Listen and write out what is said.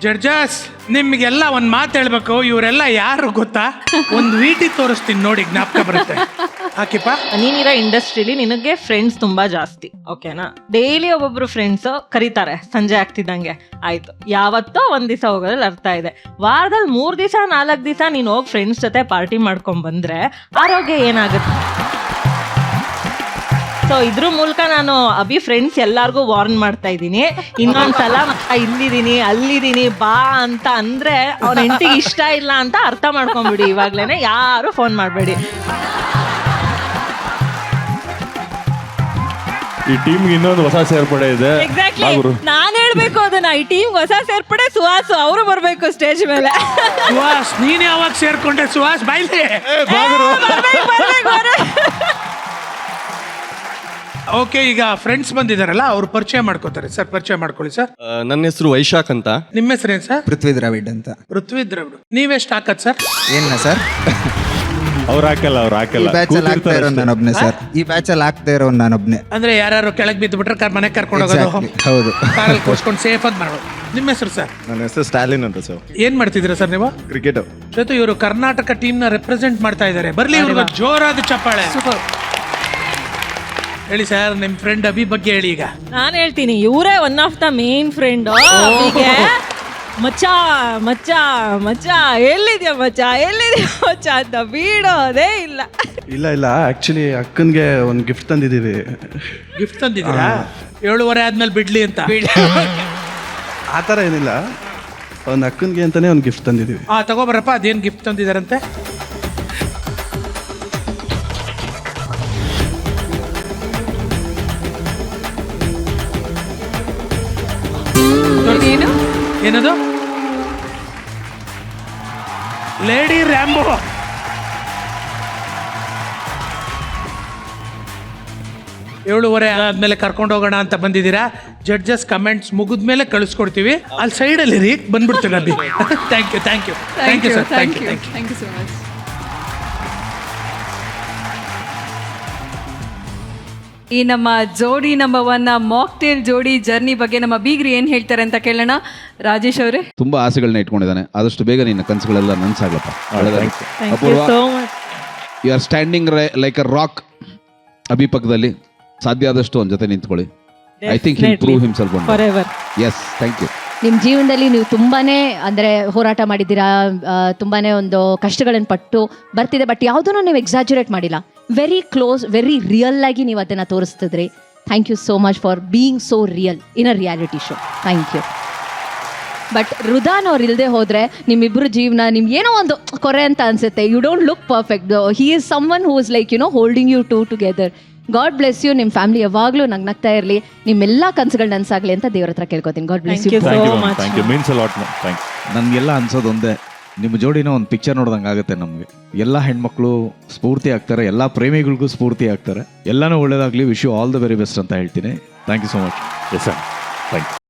Judges ನಿಮ್ಗೆಲ್ಲ ಒಂದ್ ಮಾತು ಹೇಳ್ಬೇಕು, ಇವರೆಲ್ಲ ಯಾರು ಗೊತ್ತಾ? ಒಂದು ವಿಟಿ ತೋರಿಸ್ತೀನಿ ನೋಡಿ, ಜ್ಞಾಪಕ ಬರುತ್ತೆ. ಹಾಕಿಪ್ಪ, ನೀನಿರೋ ಇಂಡಸ್ಟ್ರಿಲಿ ನಿನಗೆ ಫ್ರೆಂಡ್ಸ್ ತುಂಬಾ ಜಾಸ್ತಿ, ಓಕೆನಾ? ಡೈಲಿ ಒಬ್ಬೊಬ್ರು ಫ್ರೆಂಡ್ಸ್ ಕರೀತಾರೆ ಸಂಜೆ ಆಗ್ತಿದ್ದಂಗೆ, ಆಯ್ತು ಯಾವತ್ತೋ ಒಂದ್ ದಿವಸ ಹೋಗೋದ್ರಲ್ಲಿ ಅರ್ಥ ಇದೆ. ವಾರದಲ್ಲಿ 3 ದಿವಸ 4 ದಿವಸ ನೀನ್ ಹೋಗಿ ಫ್ರೆಂಡ್ಸ್ ಜೊತೆ ಪಾರ್ಟಿ ಮಾಡ್ಕೊಂಡ್ ಬಂದ್ರೆ ಆರೋಗ್ಯ ಏನಾಗುತ್ತೆ? ಸೊ ಇದ್ರ ಮೂಲಕ ನಾನು ಅಭಿ ಫ್ರೆಂಡ್ಸ್ ಎಲ್ಲಾರ್ಗು ವಾರ್ನ್ ಮಾಡ್ತಾ ಇದ್ದೀನಿ, ಇನ್ನೊಂದ್ಸಲ ಇಲ್ಲಿದ್ದೀನಿ ಅಲ್ಲಿದ್ದೀನಿ ಬಾ ಅಂತ ಅಂದ್ರೆ ಅವ್ನ ಹೆಂಡತಿಗೆ ಇಷ್ಟ ಇಲ್ಲ ಅಂತ ಅರ್ಥ ಮಾಡ್ಕೊಂಡ್ಬಿಡಿ. ಇವಾಗ್ಲೇನೆ ಯಾರು ಫೋನ್ ಮಾಡಬೇಡಿ. ಈ ಟೀಮ್ಗೆ ಇನ್ನೊಂದು ಹೊಸ ಸೇರ್ಪಡೆ ಇದೆ. ಎಕ್ಸಾಕ್ಟ್ಲಿ, ನಾನ್ ಹೇಳ್ಬೇಕು ಅದನ್ನ. ಈ ಟೀಮ್ ಹೊಸ ಸೇರ್ಪಡೆ ಸುಹಾಸ್, ಅವರು ಬರ್ಬೇಕು ಸ್ಟೇಜ್ ಮೇಲೆ. ಸುಹಾಸ್ ನೀನ್ ಯಾವಾಗ ಸೇರ್ಕೊಂಡೆ? ಸುಹಾಸ್ ಬಾಯ್ಲಿ. ಓಕೆ, ಈಗ ಫ್ರೆಂಡ್ಸ್ ಬಂದಿದಾರಲ್ಲ, ಅವ್ರು ಪರಿಚಯ ಮಾಡ್ಕೋತಾರೆ. ಸರ್ ಪರಿಚಯ ಮಾಡ್ಕೊಳ್ಳಿ ಸರ್. ನನ್ನ ಹೆಸರು ವೈಶಾಖ್ ಅಂತ. ನಿಮ್ಮ ಹೆಸರೇನು ಸರ್? ಪೃಥ್ವಿ ದ್ರಾವಿಡ್ ಅಂತ. ಪೃಥ್ವಿ ದ್ರಾವಿಡ್. ನೀವೆಷ್ಟು ಹಾಕತ್ ಸರ್? ಏನ ಸರ್? ಅವ್ರು ಹಾಕಲ್ಲ. ಈ ಬ್ಯಾಚ್ ಅಲ್ಲಿ ಆಗ್ತಾ ಇರೋ ನಾನೊಬ್ನೇ ಸರ್. ಈ ಬ್ಯಾಚ್ ಅಲ್ಲಿ ಆಗ್ತಾ ಇರೋ ನಾನೊಬ್ನೇ. ಅಂದ್ರೆ ಯಾರು ಕೆಳಗೆ ಬಿದ್ದು ಬಿಟ್ರೆ ಮನೆಗೆ ಕರ್ಕೊಂಡು ಹೋಗೋದು, ಹೌದು, ಕಾರಲ್ಲಿ ಕೂರ್ಸ್ಕೊಂಡು ಸೇಫ್ ಆಗಿ ಮಾಡೋದು. ನಿಮ್ಮ ಹೆಸರು ಸರ್? ನನ್ನ ಹೆಸರು ಸ್ಟಾಲಿನ್ ಅಂತ ಸರ್. ಏನ್ ಮಾಡ್ತಿದ್ದೀರಾ ಸರ್ ನೀವು? ಕ್ರಿಕೆಟ್ ಜೊತೆ ಇವರು ಕರ್ನಾಟಕ ಟೀಮ್ ನ ರೆಪ್ರೆಸೆಂಟ್ ಮಾಡ್ತಾ ಇದ್ದಾರೆ. ಬರ್ಲಿ ಇವ್ರಿಗೆ ಜೋರಾದ ಚಪ್ಪಾಳೆ. ಹೇಳಿ ಸರ್, ನಿಮ್ ಫ್ರೆಂಡ್ ಅಭಿ ಬಗ್ಗೆ ಹೇಳಿ. ಈಗ ನಾನ್ ಹೇಳ್ತೀನಿ, ಇವರೇ one of the main friend. ಮಚ್ಚ ಮಚ್ಚ ಮಚ್ಚ ಎಲ್ಲಿದ್ಯಾ ಮಚ್ಚ ಎಲ್ಲಿದ್ಯಾ ಮಚ್ಚ ಅಂತ ಬೀಡೋದೇ ಇಲ್ಲ. ಇಲ್ಲ ಆಕ್ಚುಲಿ ಅಕ್ಕನ್ಗೆ ಒಂದು ಗಿಫ್ಟ್ ತಂದಿದ್ದೀವಿ. ಗಿಫ್ಟ್ ತಂದಿದ್ದೀರಾ? 7:30 ಆದ್ಮೇಲೆ ಬಿಡ್ಲಿ ಅಂತ. ಆ ಥರ ಏನಿಲ್ಲ, ಒಂದು ಅಕ್ಕನ್ಗೆ ಅಂತಾನೆ ಒಂದು ಗಿಫ್ಟ್ ತಂದಿದ್ದೀವಿ. ತಗೋಬರಪ್ಪ, ಅದೇನ್ ಗಿಫ್ಟ್ ತಂದಿದಾರಂತೆ? ಏನದು? Lady Rambo. ಏಳುವರೆ ಆದ್ಮೇಲೆ ಕರ್ಕೊಂಡು ಹೋಗೋಣ ಅಂತ ಬಂದಿದ್ದೀರಾ. ಜಡ್ಜಸ್ ಕಮೆಂಟ್ಸ್ ಮುಗಿದ್ಮೇಲೆ ಕಳಿಸ್ಕೊಡ್ತೀವಿ. ಅಲ್ಲಿ ಸೈಡಲ್ಲಿ ರೀ ಬಂದ್ಬಿಡ್ತೀವಿ Abhi. Thank you thank you thank you sir. Thank you thank you thank you so much. ಈ ನಮ್ಮ ಜೋಡಿ ನಂಬರ್ 1 ಮಾಕ್ಟೇಲ್ ಜೋಡಿ ಜರ್ನಿ ಬಗ್ಗೆ ನಮ್ಮ ಬೀಗ್ರಿ ಏನ್ ಹೇಳ್ತಾರೆ ಅಂತ ಕೇಳೋಣ. ರಾಜೇಶ್ ಅವರೇ, ತುಂಬಾ ಆಸೆಗಳನ್ನ ಇಟ್ಕೊಂಡಿದ್ದಾನೆ. ಆದಷ್ಟು ಬೇಗ ನಿನ್ನ ಕನಸುಗಳೆಲ್ಲ ನನ್ಸಾಗ್ಲಪ್ಪ. You are standing like a rock. Abhi ಪಕ್ಕದಲ್ಲಿ ಸಾಧ್ಯ ಆದಷ್ಟು ಅವನ ಜೊತೆ ನಿಂತ್ಕೊಳ್ಳಿ. I think he'll prove himself forever. Yes, thank you. ನಿಮ್ಮ ಜೀವನದಲ್ಲಿ ನೀವು ತುಂಬಾನೇ ಅಂದರೆ ಹೋರಾಟ ಮಾಡಿದ್ದೀರಾ, ತುಂಬಾನೇ ಒಂದು ಕಷ್ಟಗಳನ್ನು ಪಟ್ಟು ಬರ್ತಿದೆ. ಬಟ್ ಯಾವುದನ್ನು ನೀವು ಎಕ್ಸಾಜುರೇಟ್ ಮಾಡಿಲ್ಲ. ವೆರಿ ಕ್ಲೋಸ್, ವೆರಿ ರಿಯಲ್ ಆಗಿ ನೀವು ಅದನ್ನು ತೋರಿಸ್ತಿದ್ರಿ. Thank you so much for being so real in a reality show. Thank you. But Rudan ಅವ್ರು ಇಲ್ಲದೆ ಹೋದರೆ ನಿಮ್ಮಿಬ್ಬರು ಜೀವನ ನಿಮ್ಗೆ ಏನೋ ಒಂದು ಕೊರೆ ಅಂತ ಅನ್ಸುತ್ತೆ. You don't look perfect. He is someone who is like holding you together. God bless you. ನಿಮ್ಮ ಫ್ಯಾಮಿಲಿ ಯಾವಾಗಲೂ ನಗ್ನಗ್ತಾ ಇರಲಿ. ನಿಮ್ಮೆಲ್ಲ ಕನಸುಗಳು ನನ್ಸಾಗಲಿ ಅಂತ ದೇವ್ರ ಹತ್ರ ಕೇಳ್ಕೊತೀನಿ. God bless you. ನನಗೆಲ್ಲ ಅನ್ಸೋದು ಒಂದೇ, ನಿಮ್ಮ ಜೋಡಿನ ಒಂದು ಪಿಕ್ಚರ್ ನೋಡ್ದಂಗೆ ಆಗುತ್ತೆ ನಮಗೆ. ಎಲ್ಲ ಹೆಣ್ಮಕ್ಳು ಸ್ಫೂರ್ತಿ ಆಗ್ತಾರೆ, ಎಲ್ಲ ಪ್ರೇಮಿಗಳಿಗೂ ಸ್ಫೂರ್ತಿ ಆಗ್ತಾರೆ. ಎಲ್ಲನೂ ಒಳ್ಳೇದಾಗಲಿ. Wish you all the very best ಅಂತ ಹೇಳ್ತೀನಿ. Thank you so much. Yes sir, thank you.